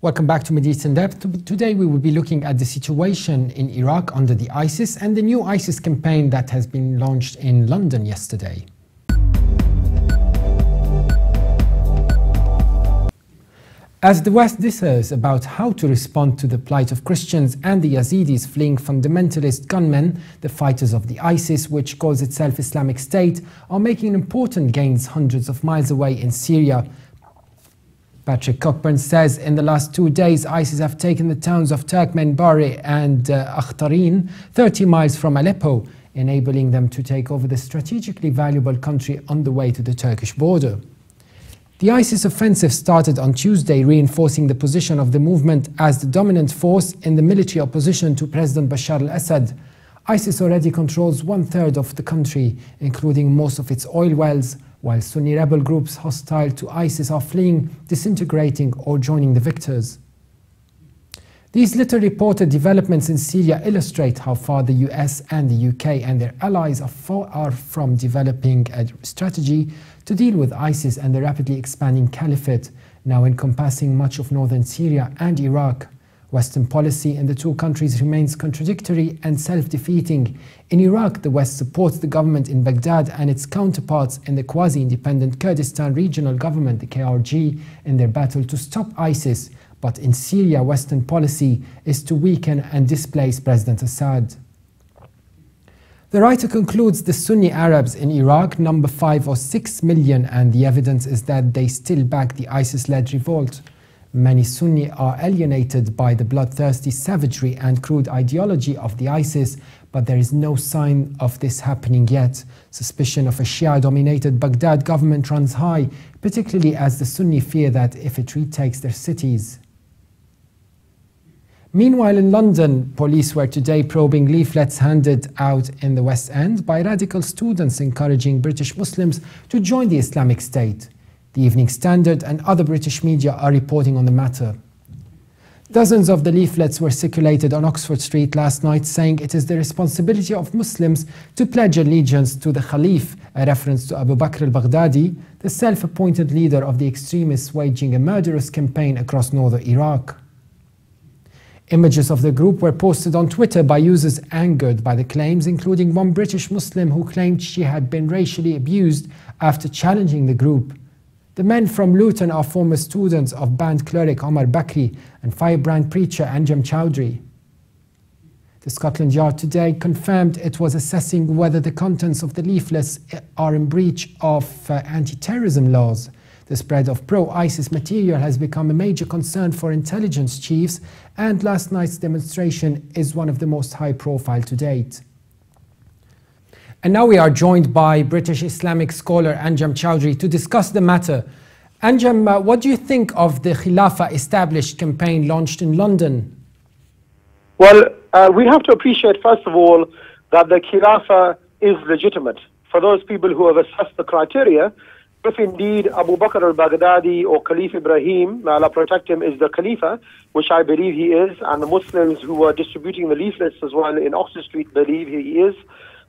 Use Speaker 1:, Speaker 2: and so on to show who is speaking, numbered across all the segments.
Speaker 1: Welcome back to Middle East in Depth. Today we will be looking at the situation in Iraq under the ISIS and the new ISIS campaign that has been launched in London yesterday. As the West discusses about how to respond to the plight of Christians and the Yazidis fleeing fundamentalist gunmen, the fighters of the ISIS, which calls itself Islamic State, are making important gains hundreds of miles away in Syria. Patrick Cockburn says in the last 2 days ISIS have taken the towns of Turkmenbari and Akhtarin, 30 miles from Aleppo, enabling them to take over the strategically valuable country on the way to the Turkish border. The ISIS offensive started on Tuesday, reinforcing the position of the movement as the dominant force in the military opposition to President Bashar al-Assad. ISIS already controls 1/3 of the country, including most of its oil wells, while Sunni rebel groups hostile to ISIS are fleeing, disintegrating or joining the victors. These little reported developments in Syria illustrate how far the US and the UK and their allies are from developing a strategy to deal with ISIS and the rapidly expanding Caliphate, now encompassing much of northern Syria and Iraq. Western policy in the two countries remains contradictory and self-defeating. In Iraq, the West supports the government in Baghdad and its counterparts in the quasi-independent Kurdistan Regional Government, the KRG, in their battle to stop ISIS. But in Syria, Western policy is to weaken and displace President Assad. The writer concludes the Sunni Arabs in Iraq number 5 or 6 million, and the evidence is that they still back the ISIS-led revolt. Many Sunni are alienated by the bloodthirsty savagery and crude ideology of the ISIS, but there is no sign of this happening yet. Suspicion of a Shia-dominated Baghdad government runs high, particularly as the Sunni fear that if it retakes their cities. Meanwhile, in London, police were today probing leaflets handed out in the West End by radical students encouraging British Muslims to join the Islamic State. The Evening Standard and other British media are reporting on the matter. Dozens of the leaflets were circulated on Oxford Street last night, saying it is the responsibility of Muslims to pledge allegiance to the Caliph, a reference to Abu Bakr al-Baghdadi, the self-appointed leader of the extremists waging a murderous campaign across northern Iraq. Images of the group were posted on Twitter by users angered by the claims, including one British Muslim who claimed she had been racially abused after challenging the group. The men from Luton are former students of band cleric Omar Bakri and firebrand preacher Anjem Choudary. The Scotland Yard today confirmed it was assessing whether the contents of the leaflets are in breach of anti-terrorism laws. The spread of pro-ISIS material has become a major concern for intelligence chiefs, and last night's demonstration is one of the most high-profile to date. And now we are joined by British Islamic scholar Anjem Choudary to discuss the matter. Anjem, what do you think of the Caliphate Established campaign launched in London?
Speaker 2: Well, we have to appreciate, first of all, that the Khilafah is legitimate. For those people who have assessed the criteria, if indeed Abu Bakr al-Baghdadi or Caliph Ibrahim, may Allah protect him, is the Khalifa, which I believe he is, and the Muslims who were distributing the leaflets as well in Oxford Street believe he is,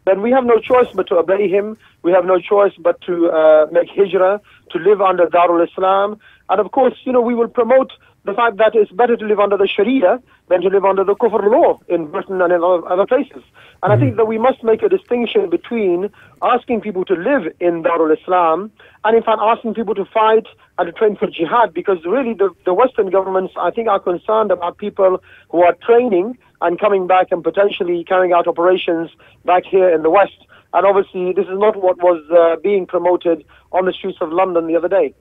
Speaker 2: then we have no choice but to obey him. We have no choice but to make hijrah, to live under Darul Islam. And of course, we will promote the fact that it's better to live under the Sharia than to live under the Kufr law in Britain and in other places. And I think that we must make a distinction between asking people to live in Darul Islam and in fact asking people to fight and to train for jihad, because really the Western governments, I think, are concerned about people who are training and coming back and potentially carrying out operations back here in the West. And obviously, this is not what was being promoted on the streets of London the other day.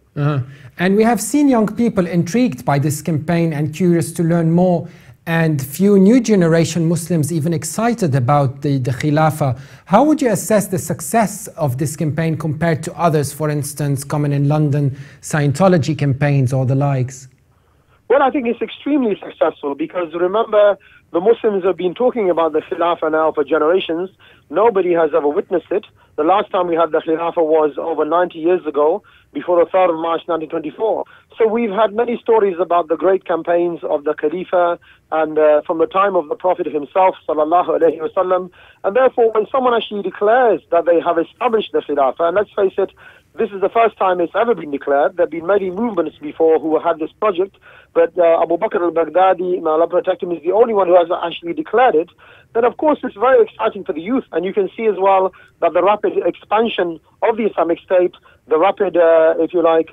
Speaker 1: And we have seen young people intrigued by this campaign and curious to learn more, and few new generation Muslims even excited about the Khilafah. How would you assess the success of this campaign compared to others, for instance, common in London, Scientology campaigns or the likes?
Speaker 2: Well, I think it's extremely successful because, remember, the Muslims have been talking about the Khilafah now for generations. Nobody has ever witnessed it. The last time we had the Khilafah was over 90 years ago, before the 3rd of March 1924. So we've had many stories about the great campaigns of the Khalifa and from the time of the Prophet himself, sallallahu alaihi wasallam. And therefore, when someone actually declares that they have established the Khilafah, and let's face it, this is the first time it's ever been declared. There have been many movements before who had this project, but Abu Bakr al-Baghdadi, may Allah protect him, is the only one who has actually declared it. Then of course it's very exciting for the youth, and you can see as well that the rapid expansion of the Islamic State, the rapid, if you like,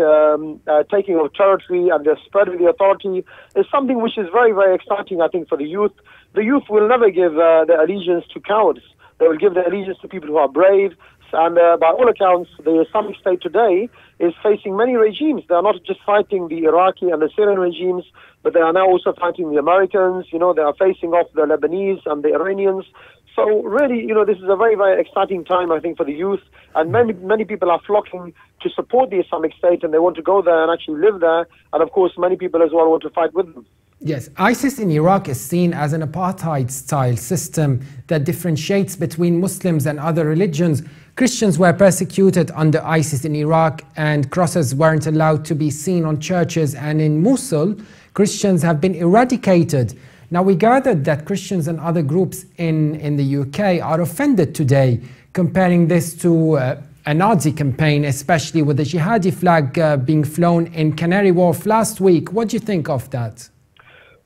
Speaker 2: taking of territory and the spread of the authority is something which is very, very exciting, I think, for the youth. The youth will never give their allegiance to cowards. They will give their allegiance to people who are brave. And by all accounts, the Islamic State today is facing many regimes. They are not just fighting the Iraqi and the Syrian regimes, but they are now also fighting the Americans. You know, they are facing off the Lebanese and the Iranians. So really, you know, this is a very, very exciting time, I think, for the youth. And many people are flocking to support the Islamic State, and they want to go there and actually live there. And of course, many people as well want to fight with them.
Speaker 1: Yes, ISIS in Iraq is seen as an apartheid-style system that differentiates between Muslims and other religions. Christians were persecuted under ISIS in Iraq, and crosses weren't allowed to be seen on churches. And in Mosul, Christians have been eradicated. Now, we gathered that Christians and other groups in the UK are offended today, comparing this to a Nazi campaign, especially with the jihadi flag being flown in Canary Wharf last week. What do you think of that?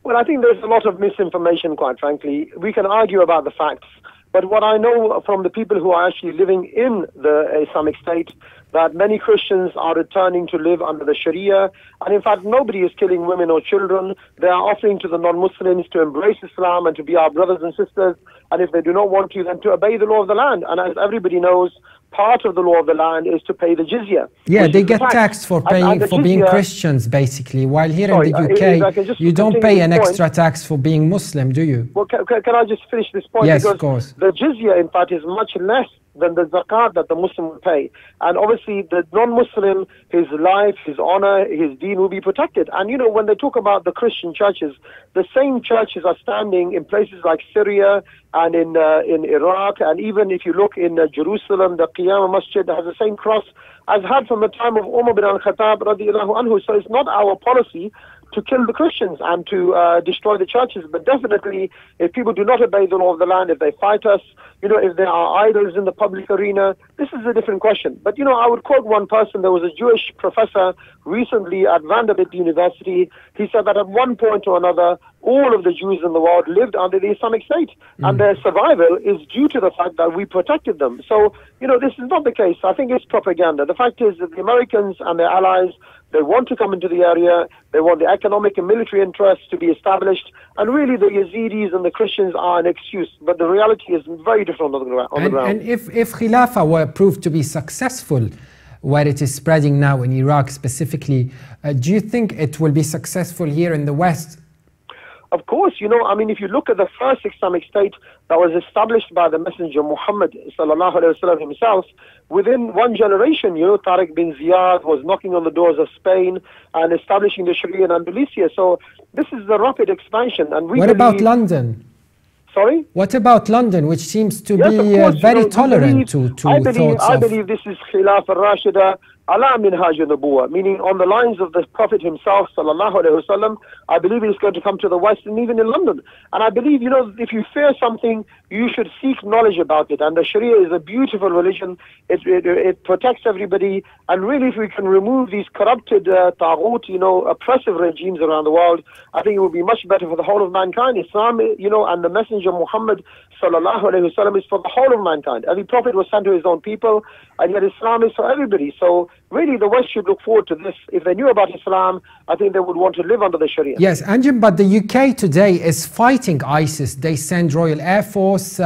Speaker 2: Well, I think there's a lot of misinformation, quite frankly. We can argue about the facts, but what I know from the people who are actually living in the Islamic State, that many Christians are returning to live under the Sharia, and in fact nobody is killing women or children. They are offering to the non-Muslims to embrace Islam and to be our brothers and sisters, and if they do not want to, then to obey the law of the land. And as everybody knows, part of the law of the land is to pay the jizya.
Speaker 1: Yeah, they get taxed for paying for being Christians, basically, while here in the UK, you don't pay an extra tax for being Muslim, do you?
Speaker 2: Well, can I just finish this point?
Speaker 1: Yes,
Speaker 2: because
Speaker 1: of course.
Speaker 2: The jizya, in fact, is much less than the zakat that the Muslim will pay. And obviously, the non-Muslim, his life, his honor, his deen will be protected. And, you know, when they talk about the Christian churches, the same churches are standing in places like Syria and in Iraq. And even if you look in Jerusalem, the Qiyamah Masjid has the same cross as had from the time of Umar bin al-Khattab radiallahu anhu. So it's not our policy to kill the Christians and to destroy the churches. But definitely, if people do not obey the law of the land, if they fight us, you know, if there are idols in the public arena, this is a different question. But, you know, I would quote one person. There was a Jewish professor recently at Vanderbilt University. He said that at one point or another, all of the Jews in the world lived under the Islamic State, and their survival is due to the fact that we protected them. So, you know, this is not the case. I think it's propaganda. The fact is that the Americans and their allies, they want to come into the area. They want the economic and military interests to be established. And really, the Yazidis and the Christians are an excuse. But the reality is very different on the ground.
Speaker 1: And if Khilafah were proved to be successful, where it is spreading now in Iraq specifically, do you think it will be successful here in the West?
Speaker 2: Of course, you know, I mean, if you look at the first Islamic State that was established by the Messenger Muhammad sallallahu alaihi wasallam himself, within one generation, you know, Tariq bin Ziyad was knocking on the doors of Spain and establishing the Sharia in Andalusia. So this is the rapid expansion. And
Speaker 1: what about London?
Speaker 2: Sorry?
Speaker 1: What about London, which seems to be very tolerant to thoughts
Speaker 2: I believe this is Khilaf al-Rashida ala minhaj al-Nubuwah, meaning on the lines of the Prophet himself, sallallahu alaihi wasallam. I believe it's going to come to the West and even in London. And I believe, you know, if you fear something, you should seek knowledge about it. And the Sharia is a beautiful religion. It protects everybody. And really, if we can remove these corrupted taghut, you know, oppressive regimes around the world, I think it will be much better for the whole of mankind. Islam, you know, and the Messenger Muhammad sallallahu alaihi wasallam is for the whole of mankind. Every prophet was sent to his own people, and yet Islam is for everybody. So really, the West should look forward to this. If they knew about Islam, I think they would want to live under the Sharia.
Speaker 1: Yes, Anjem, but the UK today is fighting ISIS. They send Royal Air Force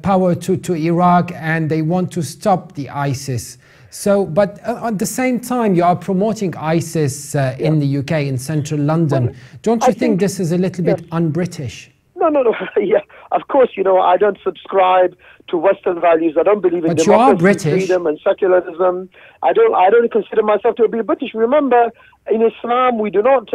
Speaker 1: power to Iraq, and they want to stop the ISIS. So, but at the same time, you are promoting ISIS in the UK, in central London. Well, don't you think this is a little bit un-British?
Speaker 2: No. Yeah, of course, you know, I don't subscribe to Western values. I don't believe in democracy, freedom, and secularism. I don't consider myself to be British. Remember, in Islam, we do not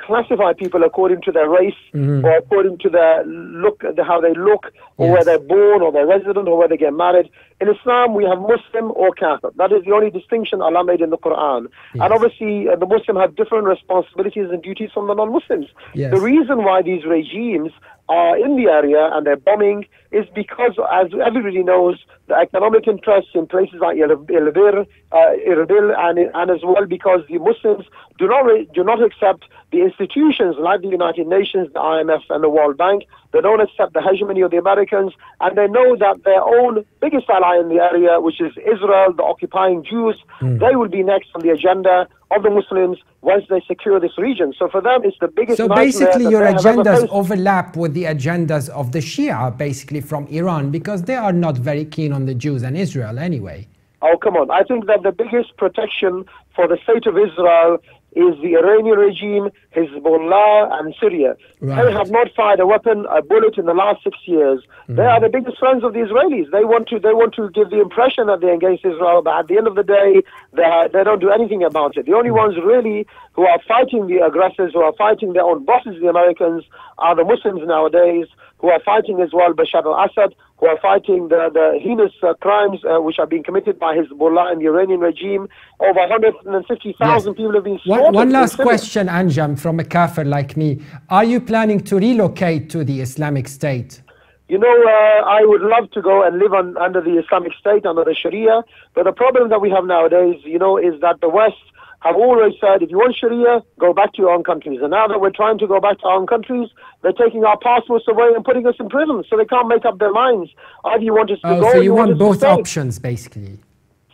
Speaker 2: classify people according to their race or according to their look, how they look, or where they're born, or their resident, or where they get married. In Islam, we have Muslim or Kafir. That is the only distinction Allah made in the Quran.
Speaker 1: Yes.
Speaker 2: And obviously, the Muslim have different responsibilities and duties from the non-Muslims.
Speaker 1: Yes.
Speaker 2: The reason why these regimes are in the area and they're bombing is because, as everybody knows, the economic interests in places like Erbil, and as well because the Muslims do not accept the institutions like the United Nations, the IMF, and the World Bank. They don't accept the hegemony of the Americans, and they know that their own biggest ally in the area, which is Israel, the occupying Jews, they will be next on the agenda of the Muslims once they secure this region. So for them, it's the biggest.
Speaker 1: So basically, your agendas overlap with the agendas of the Shia, basically from Iran, because they are not very keen on the Jews and Israel anyway.
Speaker 2: Oh, come on. I think that the biggest protection for the state of Israel is the Iranian regime, Hezbollah, and Syria.
Speaker 1: Right.
Speaker 2: They have not fired a bullet in the last 6 years. They are the biggest friends of the Israelis. They want to give the impression that they're against Israel, but at the end of the day, they don't do anything about it. The only ones really who are fighting the aggressors, who are fighting their own bosses, the Americans, are the Muslims nowadays, who are fighting as well Bashar al-Assad, who are fighting the heinous crimes which are being committed by Hezbollah and the Iranian regime. Over 150,000 people have been slaughtered.
Speaker 1: One last question, Anjem, from a kafir like me. Are you planning to relocate to the Islamic State?
Speaker 2: You know, I would love to go and live under the Islamic State, under the Sharia. But the problem that we have nowadays, you know, is that the West have always said, if you want Sharia, go back to your own countries. And now that we're trying to go back to our own countries, they're taking our passports away and putting us in prison. So they can't make up their minds. Either you want us to go,
Speaker 1: so you want
Speaker 2: us to
Speaker 1: both
Speaker 2: stay.
Speaker 1: options, basically.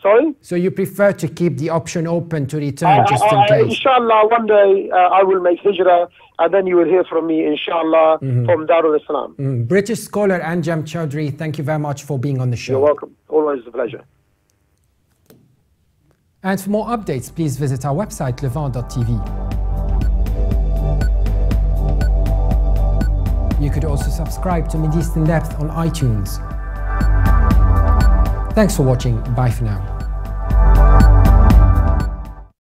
Speaker 2: Sorry?
Speaker 1: So you prefer to keep the option open to return just in case?
Speaker 2: Inshallah, one day I will make hijrah, and then you will hear from me, inshallah, from Darul Islam.
Speaker 1: British scholar Anjem Choudary, thank you very much for being on the show.
Speaker 2: You're welcome. Always a pleasure.
Speaker 1: And for more updates, please visit our website, levant.tv. You could also subscribe to Middle East in Depth on iTunes. Thanks for watching. Bye for now.